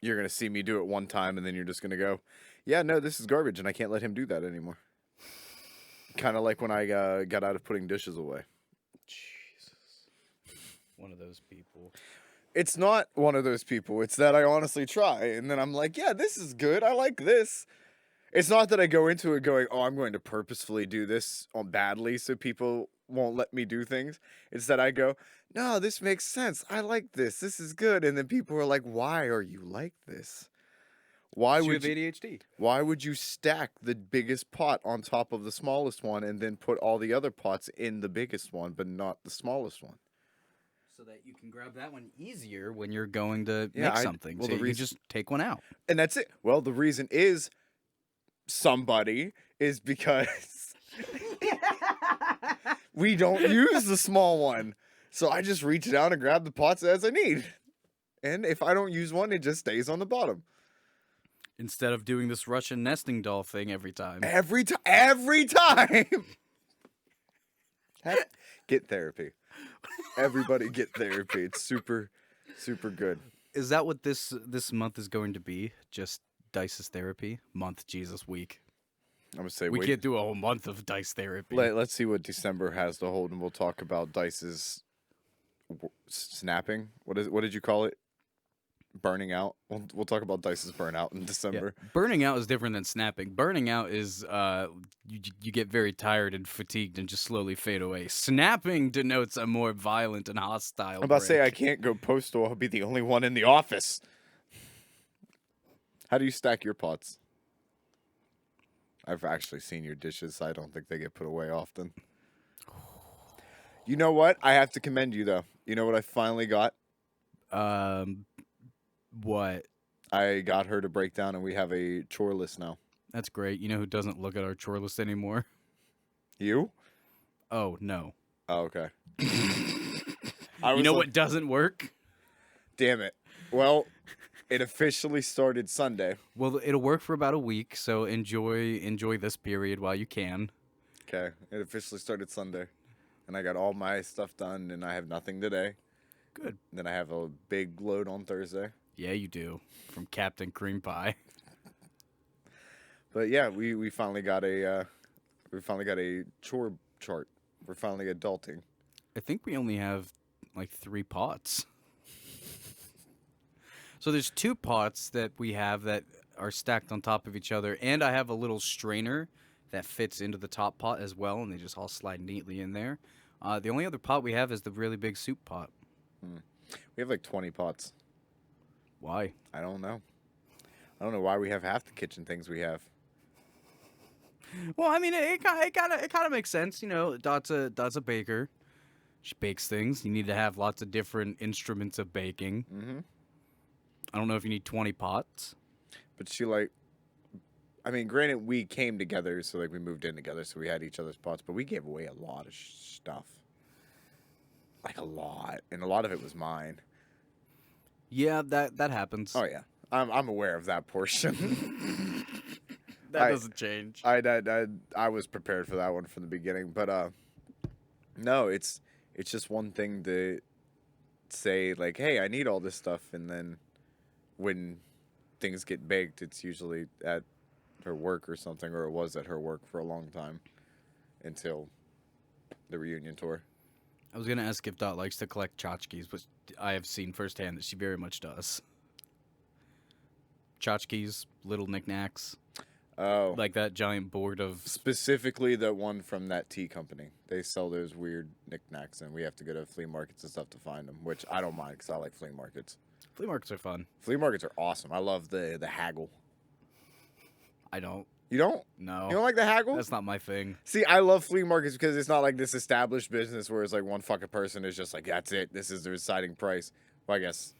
you're going to see me do it one time, and then you're just going to go, yeah, no, this is garbage, and I can't let him do that anymore. Kind of like when I got out of putting dishes away. Jesus. One of those people. It's not one of those people. It's that I honestly try, and then I'm like, yeah, this is good. I like this. It's not that I go into it going, oh, I'm going to purposefully do this badly so people won't let me do things. It's that I go, no, this makes sense. I like this. This is good. And then people are like, why are you like this? Why You would have you, ADHD. why would you stack the biggest pot on top of the smallest one and then put all the other pots in the biggest one, but not the smallest one? So that you can grab that one easier when you're going to Yeah, make something. well, So the you can just take one out. And that's it. Well, the reason is because we don't use the small one. So I just reach down and grab the pots as I need. And if I don't use one, it just stays on the bottom. Instead of doing this Russian nesting doll thing every time. Every time. Get therapy. Everybody get therapy. It's super, super good. Is that what this month is going to be? Just Dice's therapy month, Jesus week. I'm gonna say We can't do a whole month of dice therapy. Let's see what December has to hold, and we'll talk about Dice's snapping. What did you call it? Burning out. We'll talk about Dice's burnout in December. Yeah. Burning out is different than snapping. Burning out is you get very tired and fatigued and just slowly fade away. Snapping denotes a more violent and hostile. I'm about to say I break. can't go postal. I'll be the only one in the office. How do you stack your pots? I've actually seen your dishes. I don't think they get put away often. You know what? I have to commend you though. You know what I finally got? What? I got her to break down, and we have a chore list now. That's great. You know who doesn't look at our chore list anymore? You? Oh, no. Oh, okay. You know what doesn't work? Damn it. Well, it officially started Sunday. Well, it'll work for about a week, so enjoy this period while you can. Okay. It officially started Sunday. And I got all my stuff done, and I have nothing today. Good. Then I have a big load on Thursday. Yeah, you do. From Captain Cream Pie. But yeah, we finally got a chore chart. We're finally adulting. I think we only have like 3 pots. So there's 2 pots that we have that are stacked on top of each other, and I have a little strainer that fits into the top pot as well, and they just all slide neatly in there. The only other pot we have is the really big soup pot. We have like 20 pots. Why? I don't know. I don't know why we have half the kitchen things we have. Well, I mean, it kind of makes sense, you know. Dot's a baker. She bakes things. You need to have lots of different instruments of baking. Mm-hmm. I don't know if you need 20 pots. But I mean, granted, we came together, so like we moved in together, so we had each other's pots, but we gave away a lot of stuff. Like a lot. And a lot of it was mine. Yeah, that happens. Oh, yeah. I'm aware of that portion. That doesn't change. I was prepared for that one from the beginning, but no, it's just one thing to say like, hey, I need all this stuff, and then when things get baked, it's usually at her work or something, or it was at her work for a long time until the reunion tour. I was gonna ask if Dot likes to collect tchotchkes, but I have seen firsthand that she very much does. Tchotchkes, little knickknacks. Oh. Like that giant board of... Specifically the one from that tea company. They sell those weird knickknacks, and we have to go to flea markets and stuff to find them, which I don't mind because I like flea markets. Flea markets are fun. Flea markets are awesome. I love the haggle. I don't. You don't? No. You don't like the haggle? That's not my thing. See, I love flea markets because it's not like this established business where it's like one fucking person is just like, that's it. This is the deciding price. Well, I guess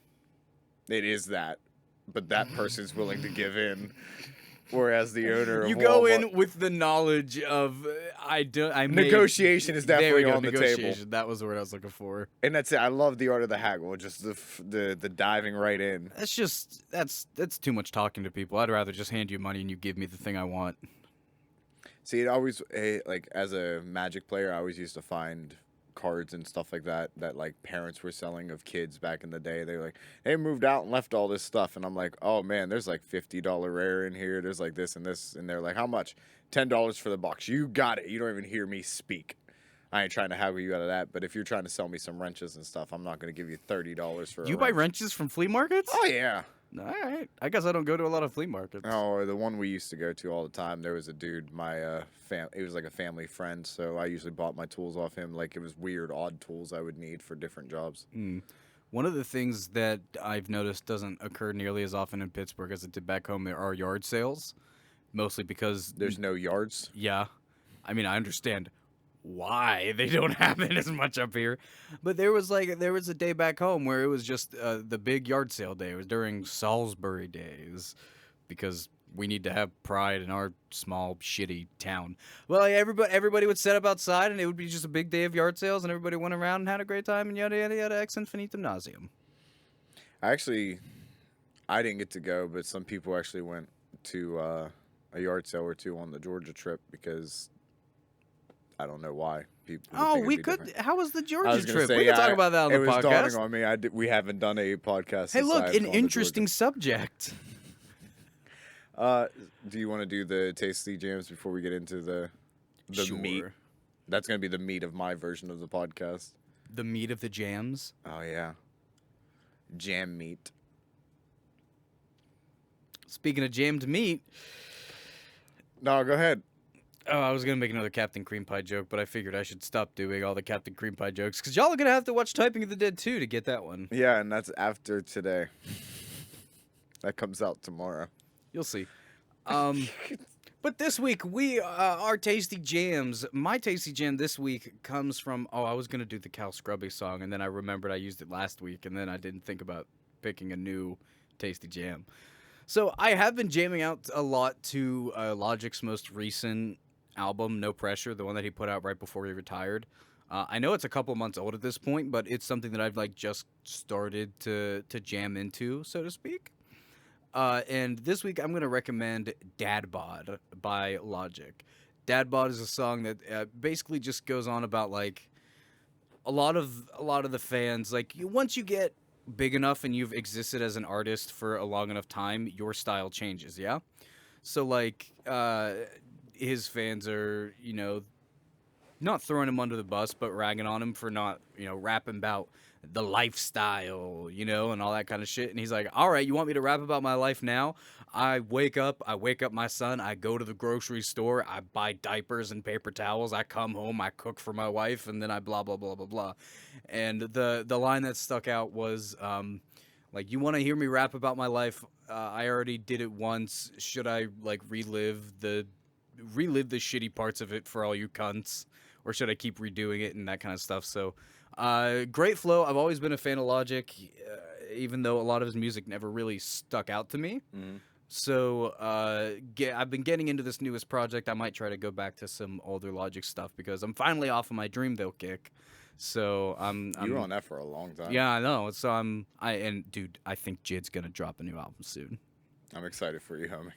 it is that. But that person's willing to give in. Whereas the owner of You go Walmart, in with the knowledge of negotiation is definitely on the table. Negotiation. That was the word I was looking for. And that's it. I love the art of the haggle, just the diving right in. That's too much talking to people. I'd rather just hand you money and you give me the thing I want. See, it always like as a Magic player, I always used to find cards and stuff like that that like parents were selling of kids back in the day. They're like, they moved out and left all this stuff, and I'm like, oh man, there's like $50 rare in here. There's like this and this, and they're like, how much? $10 for the box. You got it. You don't even hear me speak. I ain't trying to haggle you out of that, but if you're trying to sell me some wrenches and stuff, I'm not going to give you $30 for a You buy wrench. wrenches from flea markets? Oh yeah. All right. I guess I don't go to a lot of flea markets. Oh, the one we used to go to all the time. There was a dude, my it was like a family friend, so I usually bought my tools off him. Like it was weird, odd tools I would need for different jobs. Mm. One of the things that I've noticed doesn't occur nearly as often in Pittsburgh as it did back home are yard sales, mostly because There's no yards. yeah, I mean I understand why they don't happen as much up here, but there was a day back home where it was just the big yard sale day. It was during Salisbury days because we need to have pride in our small shitty town. Well, everybody would set up outside and it would be just a big day of yard sales and everybody went around and had a great time and yada yada yada ex infinitum nauseum. Actually, I didn't get to go, but some people actually went to a yard sale or two on the Georgia trip because I don't know why. People would Oh, think it'd we be could. different. How was the I Georgia was gonna trip? say, We can yeah, talk about that on it the was dawning podcast. on me. We haven't done a podcast. Hey, since look, I've an gone to interesting subject. Georgia. Do you want to do the tasty jams before we get into the meat? Sure. That's gonna be the meat of my version of the podcast. The meat of the jams. Oh yeah, jam meat. Speaking of jammed meat, No, go ahead. oh, I was gonna make another Captain Cream Pie joke, but I figured I should stop doing all the Captain Cream Pie jokes because y'all are gonna have to watch Typing of the Dead 2 to get that one. Yeah, and that's after today. That comes out tomorrow. You'll see. But this week we our tasty jams. My tasty jam this week comes from. Oh, I was gonna do the Cal Scrubby song, and then I remembered I used it last week, and then I didn't think about picking a new tasty jam. So I have been jamming out a lot to Logic's most recent album, No Pressure, the one that he put out right before he retired. I know it's a couple months old at this point, but it's something that I've like just started to jam into, so to speak. And this week I'm gonna recommend Dad Bod by Logic. Dad Bod is a song that basically just goes on about like a lot of the fans. Like once you get big enough and you've existed as an artist for a long enough time, your style changes. Yeah. So like his fans are not throwing him under the bus, but ragging on him for not rapping about the lifestyle, and all that kind of shit. And he's like, all right, you want me to rap about my life now? I wake up my son, I go to the grocery store, I buy diapers and paper towels, I come home, I cook for my wife, and then I blah, blah, blah, blah, blah. And the line that stuck out was, like, you want to hear me rap about my life? I already did it once. Should I, like, relive the shitty parts of it for all you cunts? Or should I keep redoing it and that kind of stuff? So, great flow. I've always been a fan of Logic, even though a lot of his music never really stuck out to me. Mm-hmm. So, I've been getting into this newest project. I might try to go back to some older Logic stuff because I'm finally off of my Dreamville kick. So You were on that for a long time. yeah, I know. So dude, I think Jid's gonna drop a new album soon. I'm excited for you, homie.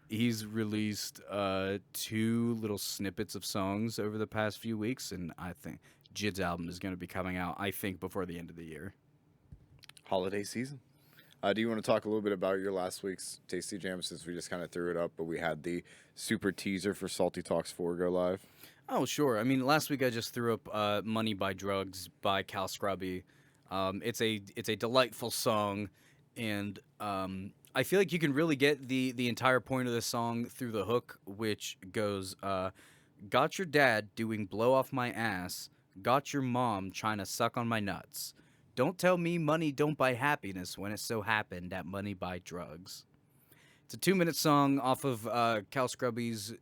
He's released 2 little snippets of songs over the past few weeks, and I think Jid's album is going to be coming out, I think, before the end of the year. Holiday season. Do you want to talk a little bit about your last week's Tasty Jam since we just kind of threw it up, but we had the super teaser for Salty Talks 4 go live? Oh, sure. I mean, last week I just threw up Money by Drugs by Cal Scrubby. It's a delightful song, and I feel like you can really get the entire point of the song through the hook, which goes, got your dad doing blow off my ass, got your mom trying to suck on my nuts. Don't tell me money don't buy happiness when it so happened that money buy drugs. It's a 2-minute song off of Cal Scrubby's,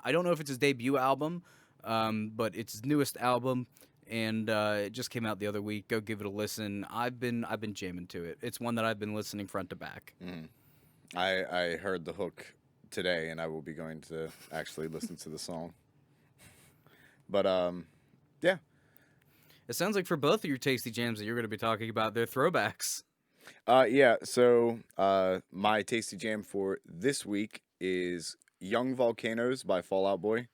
I don't know if it's his debut album, but it's his newest album. And it just came out the other week. Go give it a listen. I've been jamming to it. It's one that I've been listening front to back. Mm. I heard the hook today, and I will be going to actually listen to the song. But yeah. It sounds like for both of your tasty jams that you're going to be talking about, they're throwbacks. Yeah. So my tasty jam for this week is Young Volcanoes by Fall Out Boy.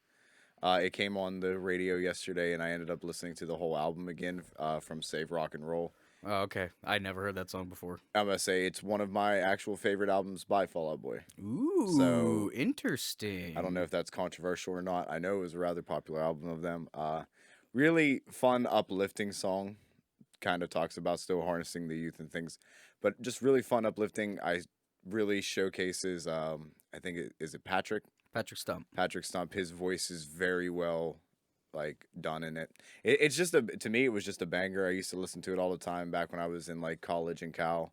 It came on the radio yesterday, and I ended up listening to the whole album again from Save Rock and Roll. Oh, okay. I never heard that song before. I'm gonna say it's one of my actual favorite albums by Fall Out Boy. Ooh, So I don't know interesting. if that's controversial or not. I know it was a rather popular album of them. Really fun, uplifting song. Kind of talks about still harnessing the youth and things, but just really fun, uplifting. I really showcases. I think is it Patrick. Patrick Stump. Patrick Stump. His voice is very well like done in it. It's just a to me it was just a banger. I used to listen to it all the time back when I was in like college in Cal,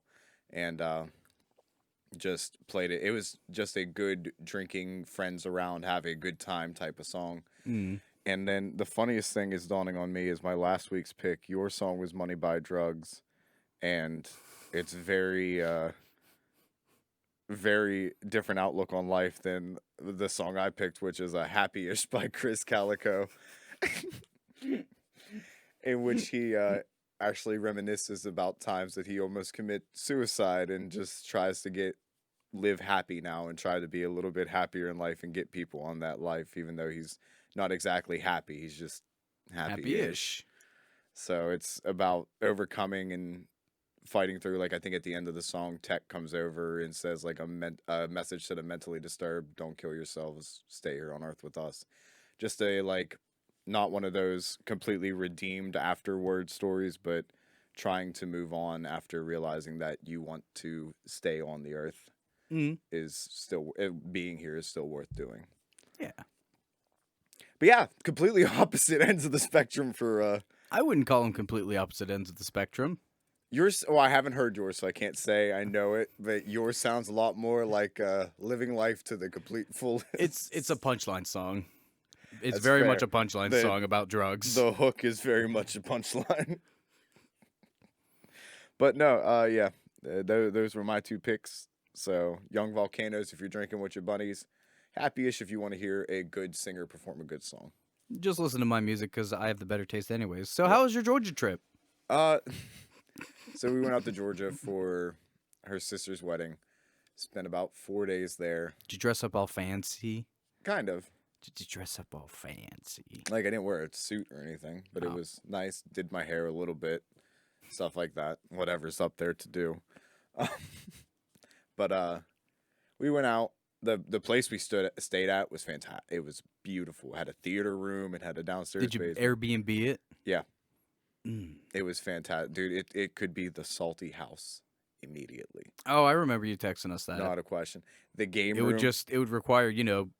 and just played it. It was just a good drinking friends around, have a good time type of song. Mm. And then the funniest thing is dawning on me is my last week's pick. Your song was "Money by Drugs," and it's very different outlook on life than the song I picked, which is a "Happy-ish" by Chris Calico, in which he actually reminisces about times that he almost commit suicide and just tries to live happy now and try to be a little bit happier in life and get people on that life, even though he's not exactly happy. He's just happy-ish. Happy-ish. So it's about overcoming and fighting through. Like I think at the end of the song, Tech comes over and says like a message to the mentally disturbed: "Don't kill yourselves. Stay here on Earth with us." Just a like not one of those completely redeemed afterward stories, but trying to move on after realizing that you want to stay on the earth Mm. is still being here is still worth doing. Yeah. But yeah, completely opposite ends of the spectrum for I wouldn't call them completely opposite ends of the spectrum. yours. Well, I haven't heard yours, so I can't say I know it. But yours sounds a lot more like living life to the complete fullest. It's a punchline song. It's That's very fair. much a punchline The- song about drugs. The hook is very much a punchline. But no, yeah, those were my two picks. So, Young Volcanoes if you're drinking with your buddies, Happy-ish if you want to hear a good singer perform a good song. Just listen to my music because I have the better taste, anyways. So, how was your Georgia trip? Uh, so we went out to Georgia for her sister's wedding. Spent about 4 days there. Did you dress up all fancy? Kind of. Did you dress up all fancy? Like I didn't wear a suit or anything, but it Oh. was nice. Did my hair a little bit, stuff like that. Whatever's up there to do. But we went out. The place we stayed at was fantastic. It was beautiful. It had a theater room. It had a downstairs Did you basement. Airbnb it? Yeah. Mm. It was fantastic, dude. It could be the salty house immediately. Oh, I remember you texting us that. Not a question. The game It room. would require,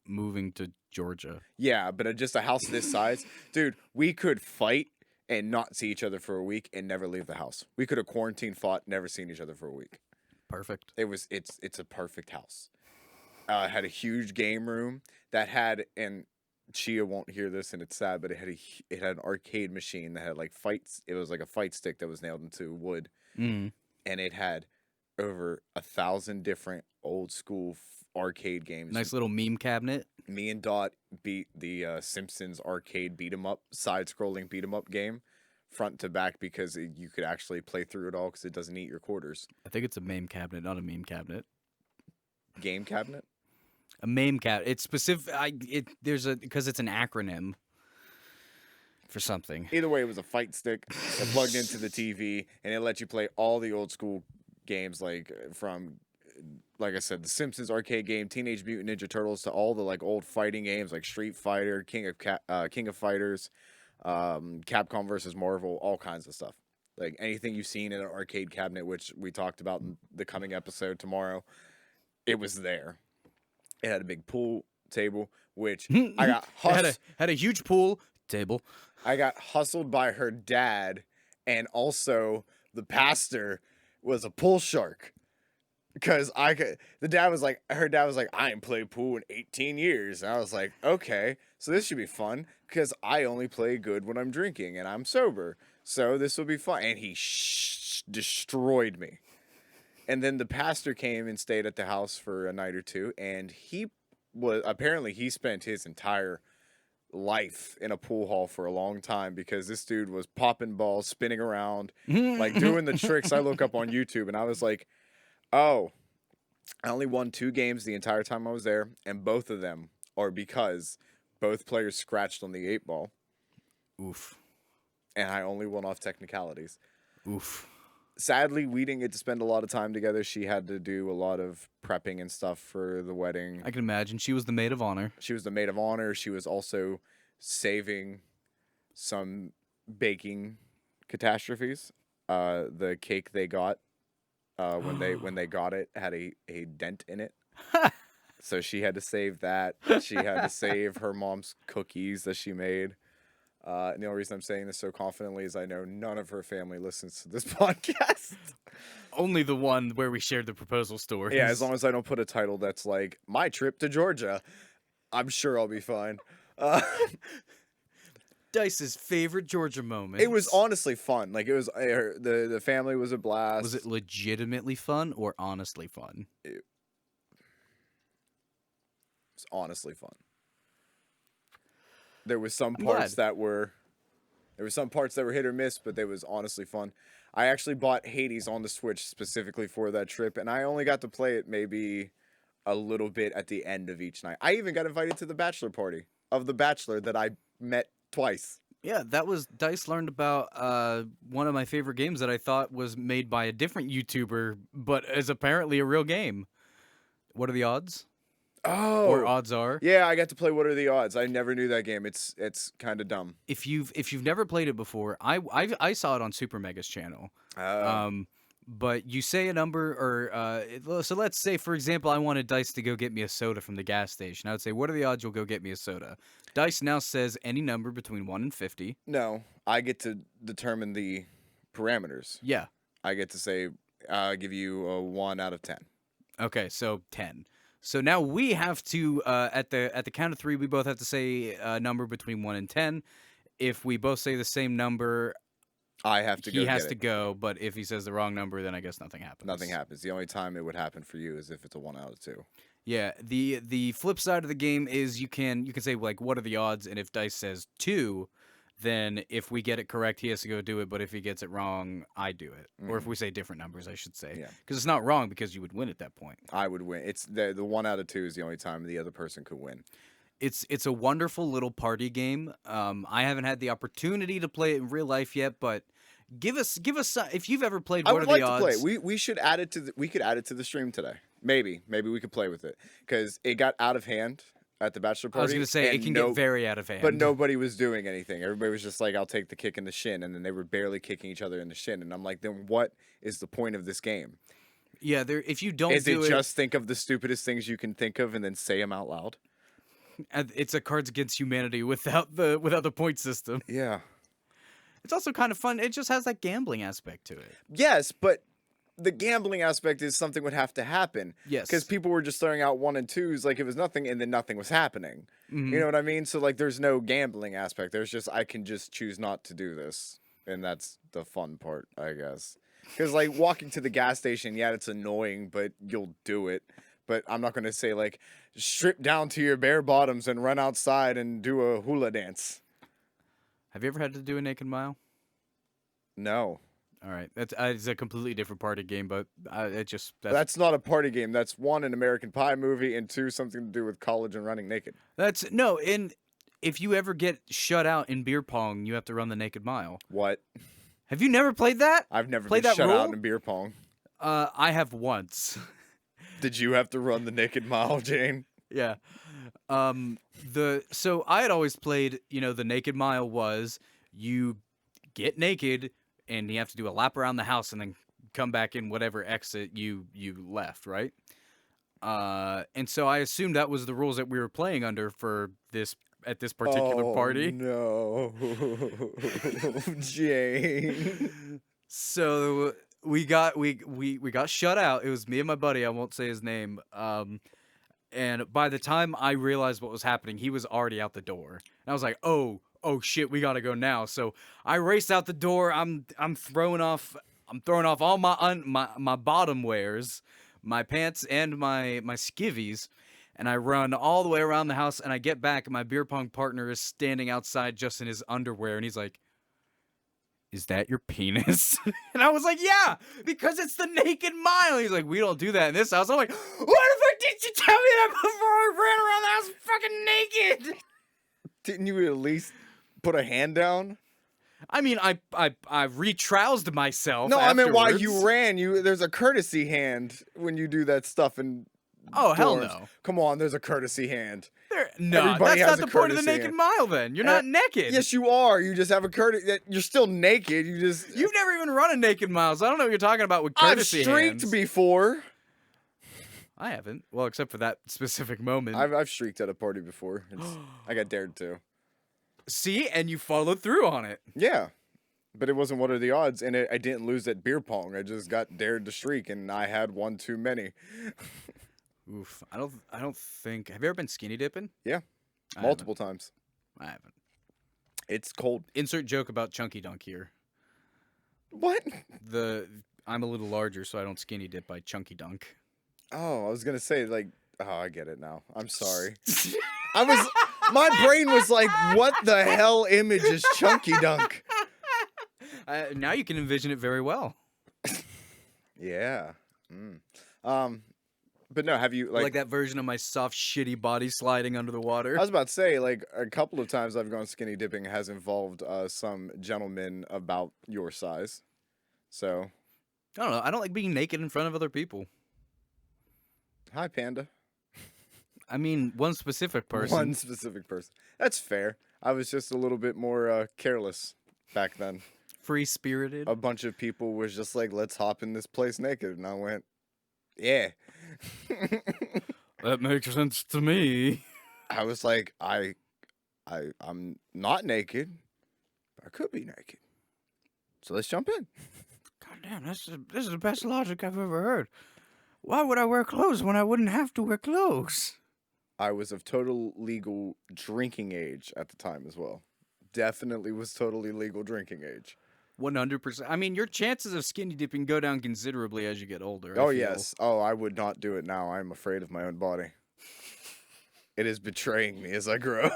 moving to Georgia. Yeah, but just a house this size, dude. We could fight and not see each other for a week and never leave the house. We could have quarantined, fought, never seen each other for a week. Perfect. It's a perfect house. It had a huge game room that had, and Chia won't hear this and it's sad, but it had an arcade machine that had like fights. It was like a fight stick that was nailed into wood, Mm. and it had over 1,000 different old school arcade games. Nice little meme cabinet. Me and Dot beat the Simpsons arcade beat 'em up, side scrolling beat 'em up game, front to back because you could actually play through it all because it doesn't eat your quarters. I think it's a meme cabinet, not a meme cabinet. Game cabinet. A meme cabinet. It's specific. Because it's an acronym for something. Either way, it was a fight stick that plugged into the TV, and it let you play all the old school games, like from, like I said, the Simpsons arcade game, Teenage Mutant Ninja Turtles, to all the like old fighting games like Street Fighter, King of Fighters, Capcom versus Marvel, all kinds of stuff. Like anything you've seen in an arcade cabinet, which we talked about in the coming episode tomorrow, it was there. It had a big pool table, which I got had a huge pool table. I got hustled by her dad, and also the pastor was a pool shark. Because her dad was like, I ain't played pool in 18 years. And I was like, okay, so this should be fun because I only play good when I'm drinking and I'm sober. So this will be fun. And he destroyed me. And then the pastor came and stayed at the house for a night or two, and he spent his entire life in a pool hall for a long time because this dude was popping balls, spinning around, like doing the tricks I look up on YouTube, and I was like, oh, I only won 2 games the entire time I was there, and both of them are because both players scratched on the 8 ball, Oof. and I only won off technicalities. Oof. Sadly, we didn't get to spend a lot of time together. She had to do a lot of prepping and stuff for the wedding. I can imagine. She was the maid of honor. She was the maid of honor. She was also saving some baking catastrophes. The cake they got when they got it had a dent in it. So she had to save that. She had to save her mom's cookies that she made. And the only reason I'm saying this so confidently is I know none of her family listens to this podcast. Only the one where we shared the proposal stories. Yeah, as long as I don't put a title that's like, my trip to Georgia, I'm sure I'll be fine. Dice's favorite Georgia moment. It was honestly fun. Like, it was, the family was a blast. Was it legitimately fun or honestly fun? It was honestly fun. There was some parts that were hit or miss, but they was honestly fun. I actually bought Hades on the Switch specifically for that trip, and I only got to play it maybe a little bit at the end of each night. I even got invited to the bachelor party of The Bachelor that I met twice. Yeah, that was Dice learned about one of my favorite games that I thought was made by a different YouTuber, but is apparently a real game. What are the odds? Oh, or odds are. Yeah, I got to play What Are the Odds. I never knew that game. It's kind of dumb. If you've never played it before, I saw it on Super Mega's channel. But you say a number, or so let's say, for example, I wanted Dice to go get me a soda from the gas station. I would say, what are the odds you'll go get me a soda? Dice now says any number between 1 and 50. No, I get to determine the parameters. Yeah. I get to say, give you a 1 out of 10. Okay, so 10. So now we have to, at the count of 3, we both have to say a number between 1 and 10. If we both say the same number, I have to go. He has to go, but if he says the wrong number, then I guess nothing happens. Nothing happens. The only time it would happen for you is if it's a 1 out of 2. Yeah. The flip side of the game is you can say, like, what are the odds? And if Dice says 2, then if we get it correct, he has to go do it. But if he gets it wrong, I do it. Or if we say different numbers, I should say. Yeah. Because it's not wrong, because you would win at that point. I would win. It's the 1 out of 2 is the only time the other person could win. It's a wonderful little party game. I haven't had the opportunity to play it in real life yet, but give us if you've ever played. What are the odds? I would like to play. We should add it to. We could add it to the stream today. Maybe we could play with it because it got out of hand at the bachelor party. I was gonna say it can get very out of hand, but nobody was doing anything. Everybody was just like, "I'll take the kick in the shin," and then they were barely kicking each other in the shin. And I'm like, "Then what is the point of this game?" Yeah, if you don't is it just think of the stupidest things you can think of and then say them out loud? It's a Cards Against Humanity without the point system. Yeah. It's also kind of fun. It just has that gambling aspect to it. Yes, but the gambling aspect is something would have to happen. Yes. Because people were just throwing out 1 and 2s like it was nothing, and then nothing was happening. You know what I mean? So, like, there's no gambling aspect. There's just, I can just choose not to do this. And that's the fun part, I guess. Because, like, walking to the gas station, yeah, it's annoying, but you'll do it. But I'm not going to say, like, strip down to your bare bottoms and run outside and do a hula dance. Have you ever had to do a naked mile? No. All right, it's a completely different party game, but that's not a party game. That's 1, an American Pie movie, and 2, something to do with college and running naked. And if you ever get shut out in beer pong, you have to run the naked mile. What? Have you never played that? I've never been shut out in beer pong. I have once. Did you have to run the naked mile, Jayne? Yeah. So I had always played, the naked mile was you get naked and you have to do a lap around the house and then come back in whatever exit you left, right? And so I assumed that was the rules that we were playing under at this particular party. No. Jayne. So we got shut out. It was me and my buddy, I won't say his name. And by the time I realized what was happening, he was already out the door. And I was like, oh shit, we gotta go now. So I raced out the door. I'm throwing off all my bottom wears, my pants and my skivvies, and I run all the way around the house. And I get back, and my beer pong partner is standing outside just in his underwear, and he's like, "Is that your penis?" And I was like, "Yeah, because it's the naked mile." He's like, "We don't do that in this house." I'm like, "What the fuck did you tell me that before I ran around the house fucking naked?" Didn't you at least put a hand down? I mean, I retroused myself No, I meant while you afterwards. ran. There's a courtesy hand when you do that stuff in Oh, hell dorms. no. Come on, there's a courtesy hand. No, Everybody that's has not a the point of the courtesy naked hand. mile then. You're not naked. Yes, you are. You just have a courtesy. You're still naked. You just. You've never even run a naked mile, so I don't know what you're talking about with I've courtesy streaked hands. before. I haven't. Well, except for that specific moment. I've streaked at a party before. I got dared to. See, and you followed through on it. Yeah, but it wasn't what are the odds, and I didn't lose at beer pong. I just got dared to streak, and I had one too many. Oof. I don't think. Have you ever been skinny dipping? Yeah, I multiple times. I haven't. It's cold. Insert joke about chunky dunk here. What? I'm a little larger, so I don't skinny dip. I chunky dunk. Oh, I was gonna say like. Oh, I get it now. I'm sorry. My brain was like, what the hell image is Chunky Dunk? Now you can envision it very well. Yeah. But no, have you Like that version of my soft, shitty body sliding under the water. I was about to say, like, a couple of times I've gone skinny dipping has involved some gentlemen about your size. So, I don't know. I don't like being naked in front of other people. hi, Panda. I mean, one specific person. One specific person. That's fair. I was just a little bit more careless back then. Free-spirited. A bunch of people was just like, let's hop in this place naked. And I went, yeah. That makes sense to me. I was like, I'm not naked. But I could be naked. So let's jump in. God damn, this is the best logic I've ever heard. Why would I wear clothes when I wouldn't have to wear clothes? I was of total legal drinking age at the time as well. Definitely was totally legal drinking age. 100%. I mean, your chances of skinny dipping go down considerably as you get older. Oh, yes. Oh, I would not do it now. I'm afraid of my own body. It is betraying me as I grow.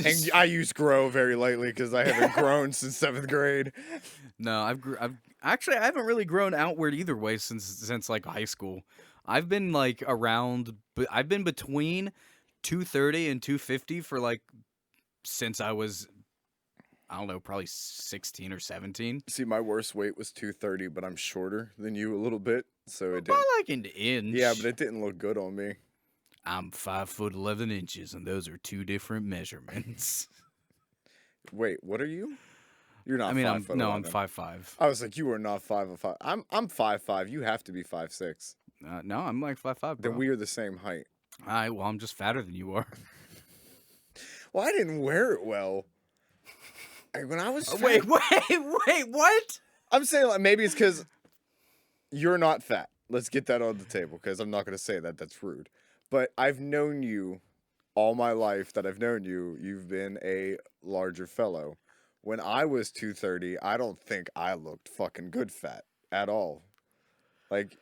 And I use grow very lightly because I haven't grown since 7th grade. No, I've actually I haven't really grown outward either way since like high school. I've been like around, but I've been between 230 and 250 for like since I was, I don't know, probably 16 or 17. See, my worst weight was 230, but I'm shorter than you a little bit, so it By didn't. like an inch. Yeah, but it didn't look good on me. I'm 5'11", and those are two different measurements. Wait, what are you? You're not. I mean, 5'11". I'm 5'5". I was like, you are not 5'5". I'm 5'5". You have to be 5'6". No, I'm like 5'5", bro. Then we are the same height. Well, I'm just fatter than you are. Well, I didn't wear it well. Like, when I was fat, Wait, what? I'm saying like maybe it's because you're not fat. Let's get that on the table because I'm not going to say that. That's rude. But I've known you all my life that I've known you. You've been a larger fellow. When I was 230, I don't think I looked fucking good fat at all. Like,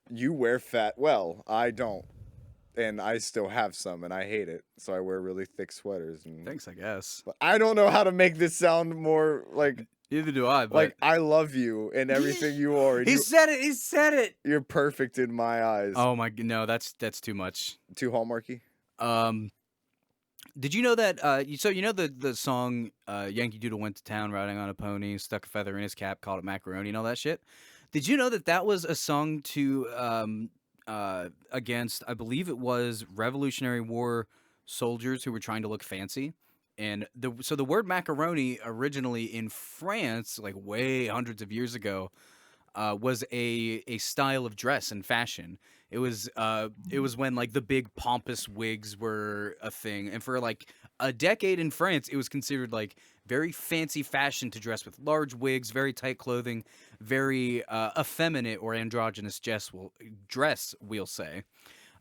you wear fat well. I don't. And I still have some, and I hate it. So I wear really thick sweaters. And Thanks, I guess. But I don't know how to make this sound more like Neither do I. But like I love you and everything you are. And he said it. He said it. you're perfect in my eyes. Oh my, no, that's too much. Too hallmarky. Did you know that? So you know the song "Yankee Doodle Went to Town Riding on a Pony, Stuck a Feather in His Cap, Called It Macaroni" and all that shit? Did you know that was a song to against, I believe it was Revolutionary War soldiers who were trying to look fancy? And the word macaroni originally in France, like way hundreds of years ago, was a style of dress and fashion. It was when like the big pompous wigs were a thing, and for like a decade in France, it was considered like very fancy fashion to dress with large wigs, very tight clothing, very effeminate or androgynous dress, we'll say.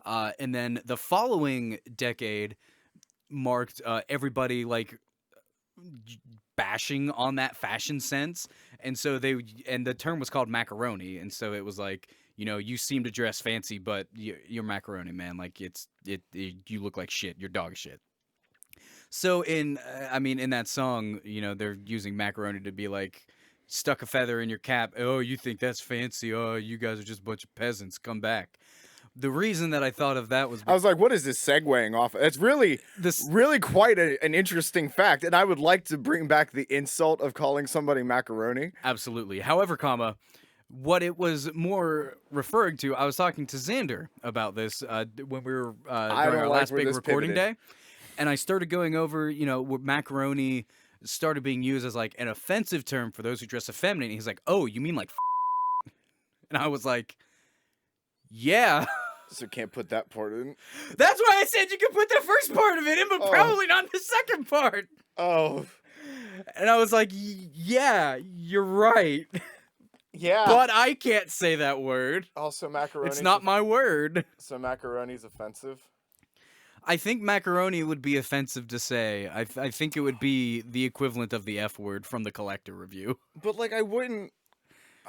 And then the following decade marked everybody like bashing on that fashion sense, and so the term was called macaroni, and so it was like, you know, you seem to dress fancy, but you're macaroni, man. Like you look like shit. You're dog shit. So in that song, you know, they're using macaroni to be like, stuck a feather in your cap. Oh, you think that's fancy? Oh, you guys are just a bunch of peasants. Come back. The reason that I thought of that was I was like, what is this segueing off? It's really, this. really quite an interesting fact. And I would like to bring back the insult of calling somebody macaroni. Absolutely. However, comma, what it was more referring to, I was talking to Xander about this when we were I during don't our like last where big this recording pivoted. day, and I started going over, where macaroni started being used as like an offensive term for those who dress effeminate. And he's like, "Oh, you mean like?" And I was like, "Yeah." So can't put that part in. That's why I said you could put the first part of it in, but Oh. probably not the second part. Oh, And I was like, "Yeah, you're right." yeah. But I can't say that word. Also, macaroni. It's not my word. So macaroni's offensive. I think macaroni would be offensive to say. I think it would be the equivalent of the F word from the Collector review. But like, I wouldn't.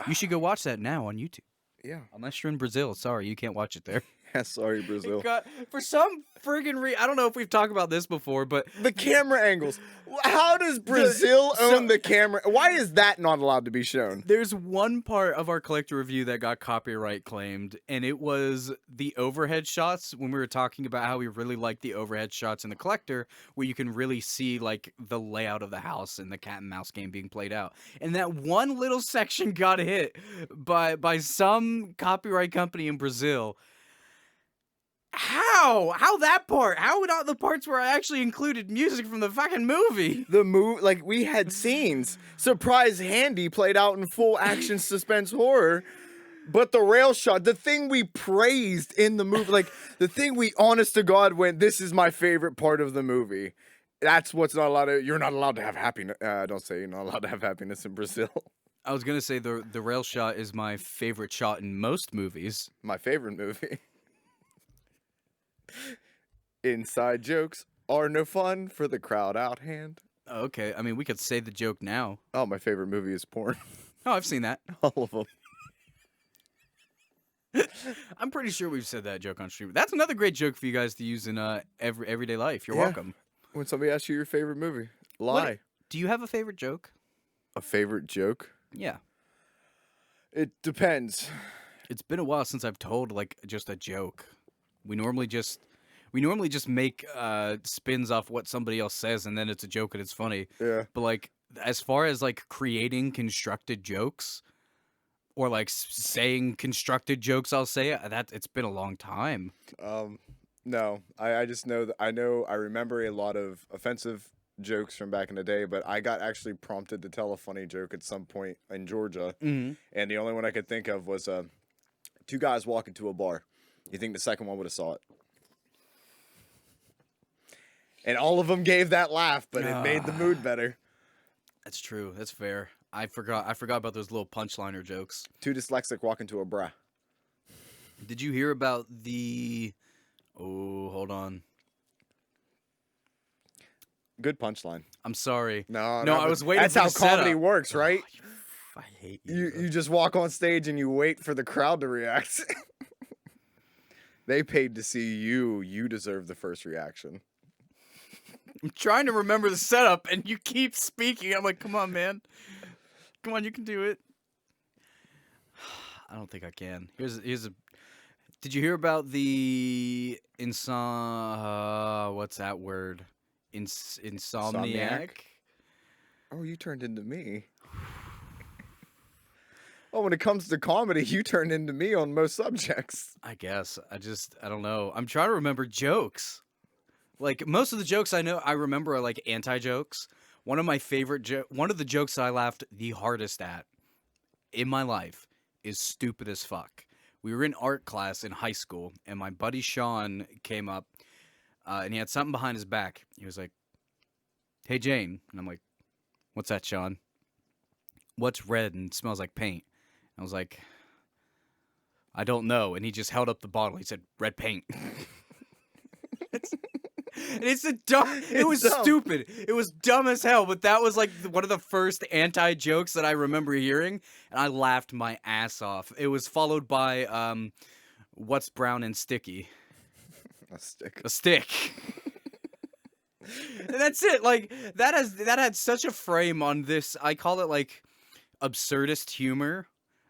You should go watch that now on YouTube. Yeah. Unless you're in Brazil. Sorry, you can't watch it there. Yeah. Sorry, Brazil. For some friggin' reason, I don't know if we've talked about this before, but The camera angles. How does Brazil own the camera? Why is that not allowed to be shown? there's one part of our Collector review that got copyright claimed, and it was the overhead shots when we were talking about how we really like the overhead shots in the Collector, where you can really see like the layout of the house and the cat and mouse game being played out. And that one little section got hit by some copyright company in Brazil. How that part? How not the parts where I actually included music from the fucking movie? The move, like we had scenes. Surprise Handy played out in full action suspense horror. But the rail shot, the thing we praised in the movie, like the thing we honest to God went, this is my favorite part of the movie. That's what's not allowed to, you're not allowed to have happiness. Don't say you're not allowed to have happiness in Brazil. I was gonna say the rail shot is my favorite shot in most movies. My favorite movie. Inside jokes are no fun for the crowd out hand. Okay, I mean we could say the joke now. Oh, my favorite movie is porn. Oh, I've seen that. All of them. I'm pretty sure we've said that joke on stream. That's another great joke for you guys to use in everyday life. You're Yeah. welcome. When somebody asks you your favorite movie, lie. Do you have a favorite joke? A favorite joke? Yeah. It depends. It's been a while since I've told like just a joke. We normally just make spins off what somebody else says and then it's a joke and it's funny. Yeah. But like as far as like creating constructed jokes or like saying constructed jokes, I'll say that it's been a long time. No, I just know that I remember a lot of offensive jokes from back in the day, but I got actually prompted to tell a funny joke at some point in Georgia, Mm-hmm. and the only one I could think of was two guys walk into a bar. You think the second one would have saw it? And all of them gave that laugh, but it made the mood better. That's true. That's fair. I forgot about those little punchliner jokes. Two dyslexic walk into a bra. Did you hear about the? Oh, hold on. Good punchline. I'm sorry. No, I was waiting. That's for how the comedy setup. works, right? I hate you. You just walk on stage and you wait for the crowd to react. They paid to see you. You deserve the first reaction. I'm trying to remember the setup, and you keep speaking. I'm like, come on, man. Come on, you can do it. I don't think I can. Here's a. Did you hear about the what's that word? Insomniac? Oh, you turned into me. Oh, when it comes to comedy, you turn into me on most subjects. I guess. I don't know. I'm trying to remember jokes. Like, most of the jokes I remember are, like, anti-jokes. One of my favorite one of the jokes that I laughed the hardest at in my life is stupid as fuck. We were in art class in high school, and my buddy Sean came up, and he had something behind his back. He was like, "Hey, Jayne." And I'm like, "What's that, Sean?" "What's red and smells like paint?" I was like, "I don't know." And he just held up the bottle. He said, "Red paint." It was dumb. stupid. It was dumb as hell, but that was like one of the first anti-jokes that I remember hearing, and I laughed my ass off. It was followed by, what's brown and sticky? A stick. A stick. And that's it. Like, that had such a frame on this, I call it like absurdist humor.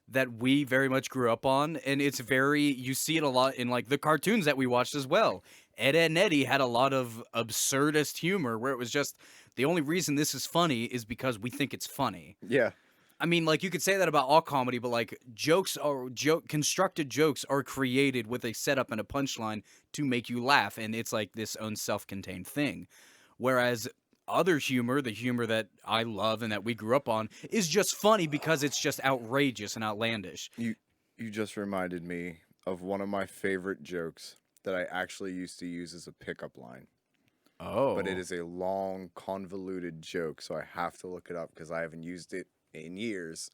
that we very much grew up on, and it's very you see it a lot in like the cartoons that we watched as well. Ed, Edd and Eddie had a lot of absurdist humor where it was just the only reason this is funny is because we think it's funny. Yeah. I mean, like you could say that about all comedy, but like constructed jokes are created with a setup and a punchline to make you laugh, and it's like this own self-contained thing. Whereas other humor, the humor that I love and that we grew up on, is just funny because it's just outrageous and outlandish. You just reminded me of one of my favorite jokes that I actually used to use as a pickup line. Oh, But it is a long, convoluted joke, so I have to look it up because I haven't used it in years,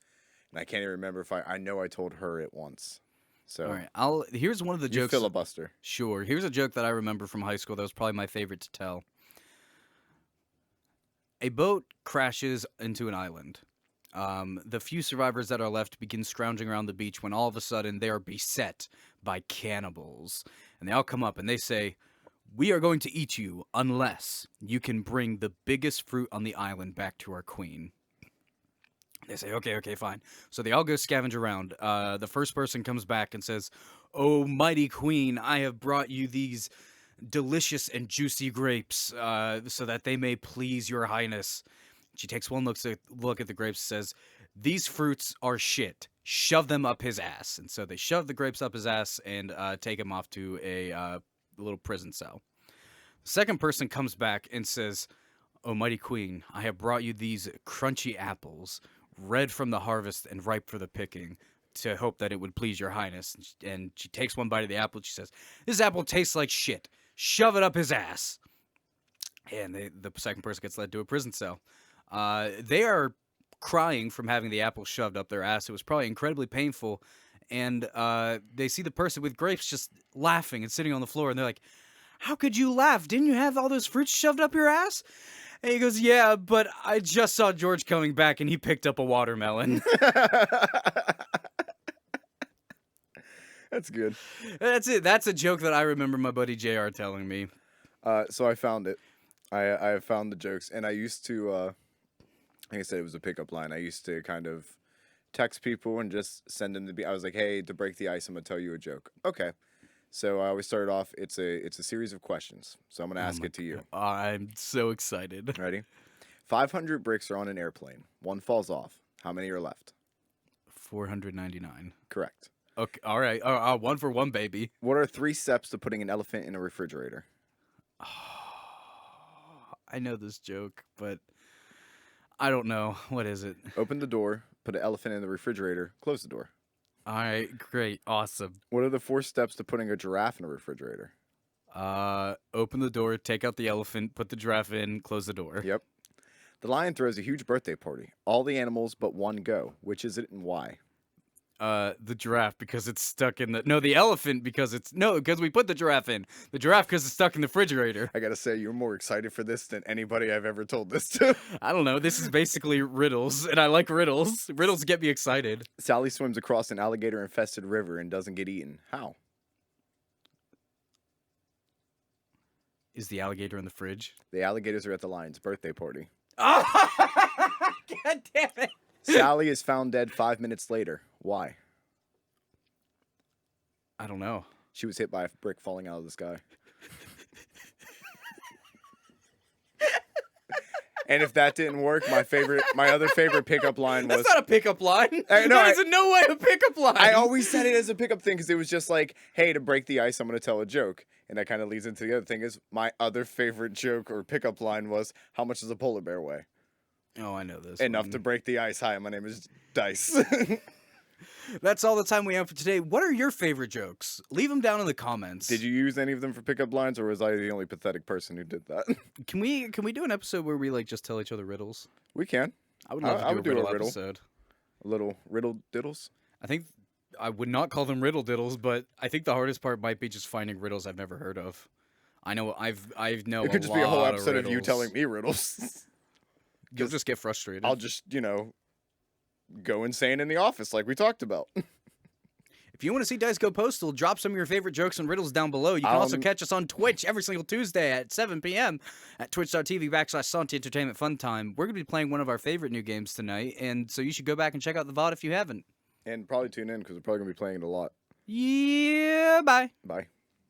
and I can't even remember if I know I told her it once. So, all right. Here's one of the you jokes. filibuster. Sure. Here's a joke that I remember from high school that was probably my favorite to tell. A boat crashes into an island. The few survivors that are left begin scrounging around the beach when all of a sudden they are beset by cannibals. And they all come up and they say, "We are going to eat you unless you can bring the biggest fruit on the island back to our queen." They say, okay, fine. So they all go scavenge around. The first person comes back and says, "Oh, mighty queen, I have brought you these delicious and juicy grapes so that they may please your highness." She takes one look at the grapes and says, "These fruits are shit. Shove them up his ass." And so they shove the grapes up his ass and take him off to a little prison cell. The second person comes back and says, "Oh, mighty queen, I have brought you these crunchy apples, red from the harvest and ripe for the picking, to hope that it would please your highness." And she takes one bite of the apple. She says, "This apple tastes like shit. Shove it up his ass." And the second person gets led to a prison cell. They are crying from having the apple shoved up their ass. It was probably incredibly painful. And they see the person with grapes just laughing and sitting on the floor. And they're like, "How could you laugh? Didn't you have all those fruits shoved up your ass?" And he goes, "Yeah, but I just saw George coming back and he picked up a watermelon." That's good. That's it. That's a joke that I remember my buddy JR telling me. So I found it. I have found the jokes, and I used to, like I said, it was a pickup line. I used to kind of text people and just send them I was like, "Hey, to break the ice, I'm gonna tell you a joke." Okay. So I always started off. It's a series of questions. So I'm gonna ask it to you. I'm so excited. Ready? 500 bricks are on an airplane. One falls off. How many are left? 499. Correct. Okay, all right. One for one, baby. What are 3 steps to putting an elephant in a refrigerator? I know this joke, but I don't know. What is it? Open the door, put an elephant in the refrigerator, close the door. All right, great, awesome. What are the 4 steps to putting a giraffe in a refrigerator? Open the door, take out the elephant, put the giraffe in, close the door. Yep. The lion throws a huge birthday party. All the animals but one go. Which is it and why? The giraffe because it's stuck in the elephant because because we put the giraffe in. The giraffe because it's stuck in the refrigerator. I gotta say, you're more excited for this than anybody I've ever told this to. I don't know. This is basically riddles, and I like riddles. Riddles get me excited. Sally swims across an alligator-infested river and doesn't get eaten. How? Is the alligator in the fridge? The alligators are at the lion's birthday party. Oh, God damn it. Sally is found dead 5 minutes later. Why? I don't know. She was hit by a brick falling out of the sky. And if that didn't work, my other favorite pickup line was... That's not a pickup line. No, that is in no way a pickup line. I always said it as a pickup thing because it was just like, hey, to break the ice, I'm going to tell a joke. And that kind of leads into the other thing is my other favorite joke or pickup line was, how much does a polar bear weigh? Oh, I know this. Enough to break the ice. Hi, my name is Dice. That's all the time we have for today. What are your favorite jokes? Leave them down in the comments. Did you use any of them for pickup lines, or was I the only pathetic person who did that? Can we do an episode where we like just tell each other riddles? We can. I would love to do a riddle episode. A little riddle diddles. I think I would not call them riddle diddles, but I think the hardest part might be just finding riddles I've never heard of. I know I know it could just be a whole episode of you telling me riddles. You'll just get frustrated. I'll just, go insane in the office like we talked about. If you want to see Dice go postal, drop some of your favorite jokes and riddles down below. You can also catch us on Twitch every single Tuesday at 7 p.m. at twitch.tv/Santi Entertainment Fun Time. We're going to be playing one of our favorite new games tonight, and so you should go back and check out the VOD if you haven't. And probably tune in because we're probably gonna be playing it a lot. Yeah, bye. Bye.